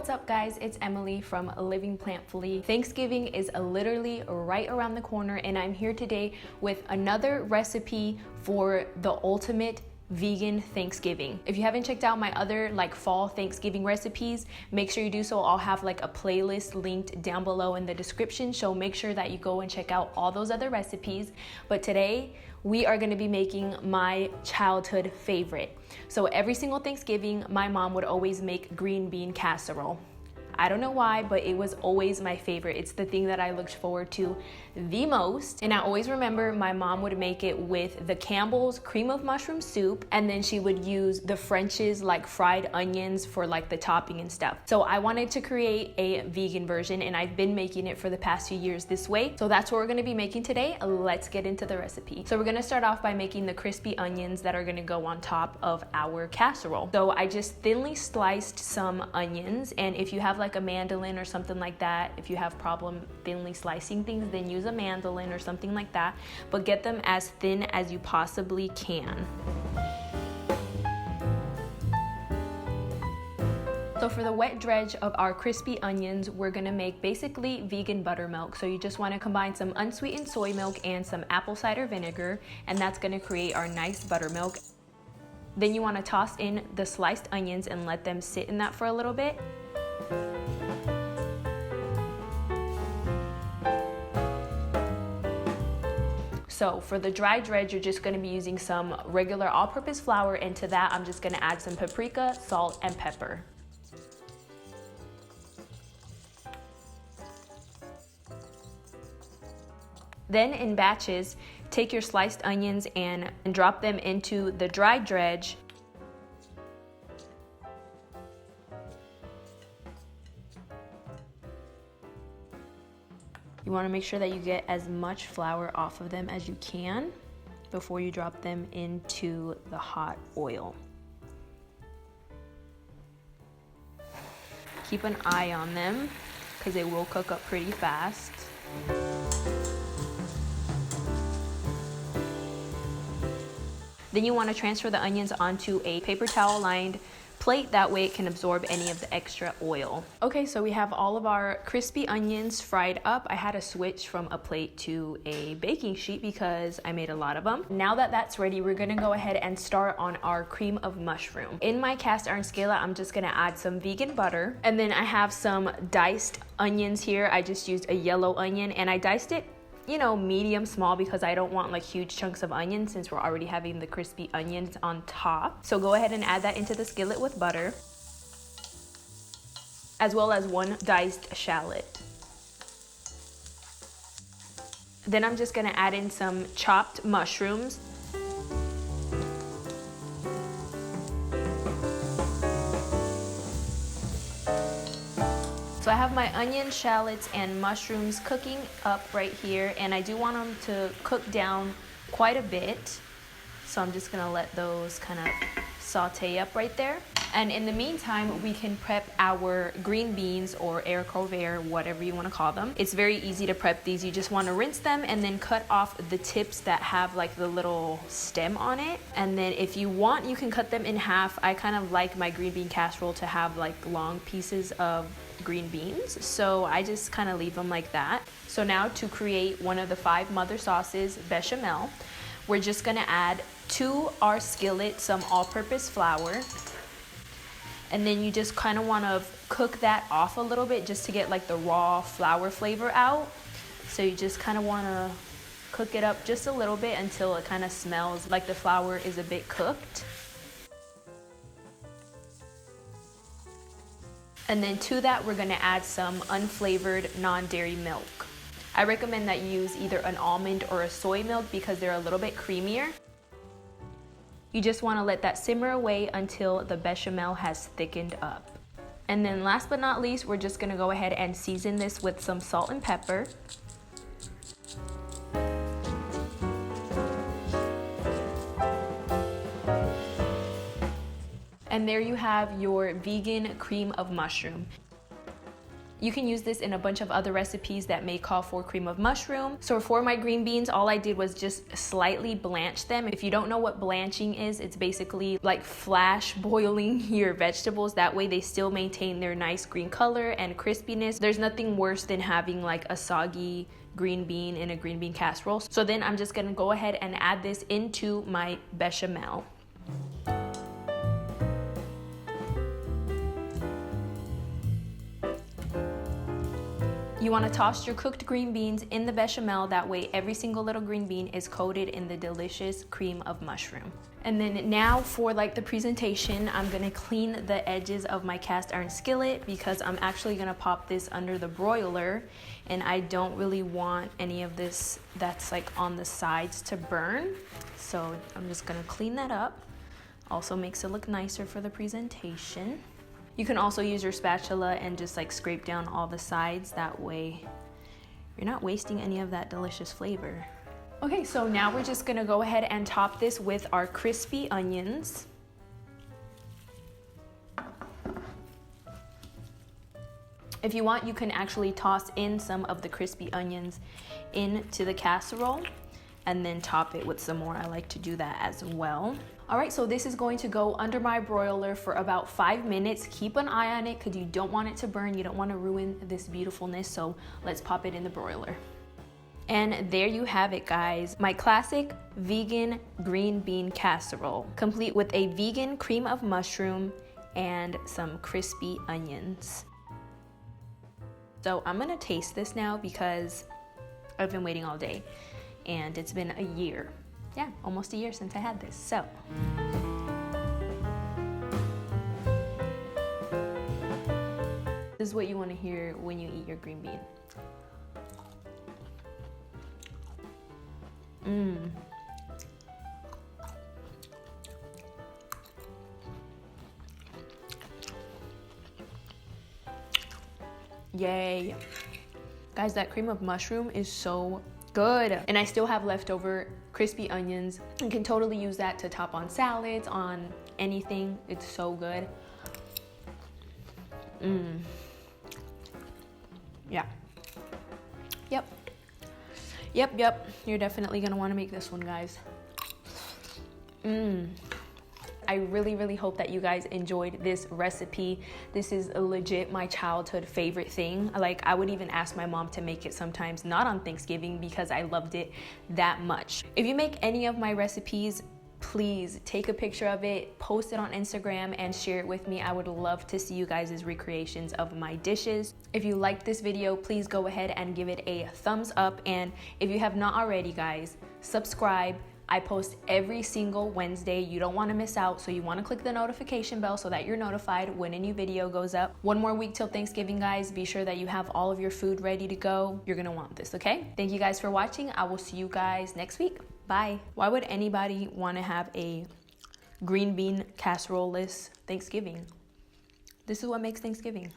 What's up guys, it's Emily from Living Plantfully. Thanksgiving is literally right around the corner and I'm here today with another recipe for the ultimate vegan Thanksgiving. If you haven't checked out my other fall Thanksgiving recipes, make sure you do so. I'll have a playlist linked down below in the description, so make sure that you go and check out all those other recipes. But today we are going to be making my childhood favorite. So every single Thanksgiving my mom would always make green bean casserole. I don't know why, but it was always my favorite. It's the thing that I looked forward to the most. And I always remember my mom would make it with the Campbell's cream of mushroom soup, and then she would use the French's fried onions for the topping and stuff. So I wanted to create a vegan version and I've been making it for the past few years this way. So that's what we're gonna be making today. Let's get into the recipe. So we're gonna start off by making the crispy onions that are gonna go on top of our casserole. So I just thinly sliced some onions, and if you have a mandolin or something like that, if you have problem thinly slicing things, then use a mandolin or something like that, but get them as thin as you possibly can. So for the wet dredge of our crispy onions, we're gonna make basically vegan buttermilk. So you just wanna combine some unsweetened soy milk and some apple cider vinegar, and that's gonna create our nice buttermilk. Then you wanna toss in the sliced onions and let them sit in that for a little bit. So for the dry dredge, you're just gonna be using some regular all-purpose flour, and to that I'm just gonna add some paprika, salt, and pepper. Then in batches, take your sliced onions and drop them into the dry dredge. You want to make sure that you get as much flour off of them as you can before you drop them into the hot oil. Keep an eye on them because they will cook up pretty fast. Then you want to transfer the onions onto a paper towel lined plate, that way it can absorb any of the extra oil. Okay, so we have all of our crispy onions fried up. I had to switch from a plate to a baking sheet because I made a lot of them. Now that that's ready, we're gonna go ahead and start on our cream of mushroom. In my cast iron skillet, I'm just gonna add some vegan butter, and then I have some diced onions here. I just used a yellow onion and I diced it medium small because I don't want huge chunks of onion since we're already having the crispy onions on top. So go ahead and add that into the skillet with butter, as well as one diced shallot. Then I'm just gonna add in some chopped mushrooms. So I have my onions, shallots, and mushrooms cooking up right here, and I do want them to cook down quite a bit. So I'm just gonna let those kind of saute up right there. And in the meantime, we can prep our green beans or haricots verts, whatever you wanna call them. It's very easy to prep these. You just wanna rinse them and then cut off the tips that have the little stem on it. And then if you want, you can cut them in half. I kind of like my green bean casserole to have long pieces of green beans, so I just kind of leave them like that. So now to create one of the 5 mother sauces, bechamel, we're just gonna add to our skillet some all-purpose flour, and then you just kind of want to cook that off a little bit just to get the raw flour flavor out. So you just kind of want to cook it up just a little bit until it kind of smells like the flour is a bit cooked. And then to that, we're gonna add some unflavored non-dairy milk. I recommend that you use either an almond or a soy milk because they're a little bit creamier. You just wanna let that simmer away until the bechamel has thickened up. And then last but not least, we're just gonna go ahead and season this with some salt and pepper. And there you have your vegan cream of mushroom. You can use this in a bunch of other recipes that may call for cream of mushroom. So for my green beans, all I did was just slightly blanch them. If you don't know what blanching is, it's basically like flash boiling your vegetables. That way they still maintain their nice green color and crispiness. There's nothing worse than having like a soggy green bean in a green bean casserole. So then I'm just gonna go ahead and add this into my bechamel. You want to toss your cooked green beans in the bechamel. That way every single little green bean is coated in the delicious cream of mushroom. And then now for like the presentation, I'm gonna clean the edges of my cast iron skillet because I'm actually gonna pop this under the broiler, and I don't really want any of this that's like on the sides to burn. So I'm just gonna clean that up. Also makes it look nicer for the presentation. You can also use your spatula and just like scrape down all the sides. That way you're not wasting any of that delicious flavor. Okay, so now we're just gonna go ahead and top this with our crispy onions. If you want, you can actually toss in some of the crispy onions into the casserole and then top it with some more. I like to do that as well. All right, so this is going to go under my broiler for about 5 minutes. Keep an eye on it because you don't want it to burn. You don't want to ruin this beautifulness. So let's pop it in the broiler. And there you have it, guys. My classic vegan green bean casserole, complete with a vegan cream of mushroom and some crispy onions. So I'm gonna taste this now because I've been waiting all day and it's been a year. Yeah, almost a year since I had this, so. This is what you want to hear when you eat your green bean. Yay. Guys, that cream of mushroom is so good. And I still have leftover crispy onions. You can totally use that to top on salads, on anything. It's so good. Yeah. Yep. You're definitely gonna wanna make this one, guys. I really hope that you guys enjoyed this recipe. This is legit my childhood favorite thing. Like, I would even ask my mom to make it sometimes, not on Thanksgiving, because I loved it that much. If you make any of my recipes, please take a picture of it, post it on Instagram, and share it with me. I would love to see you guys' recreations of my dishes. If you liked this video, please go ahead and give it a thumbs up. And if you have not already, guys, subscribe. I post every single Wednesday. You don't want to miss out, so you want to click the notification bell so that you're notified when a new video goes up. One more week till Thanksgiving, guys. Be sure that you have all of your food ready to go. You're gonna want this, okay? Thank you guys for watching. I will see you guys next week. Bye. Why would anybody want to have a green bean casserole-less Thanksgiving? This is what makes Thanksgiving.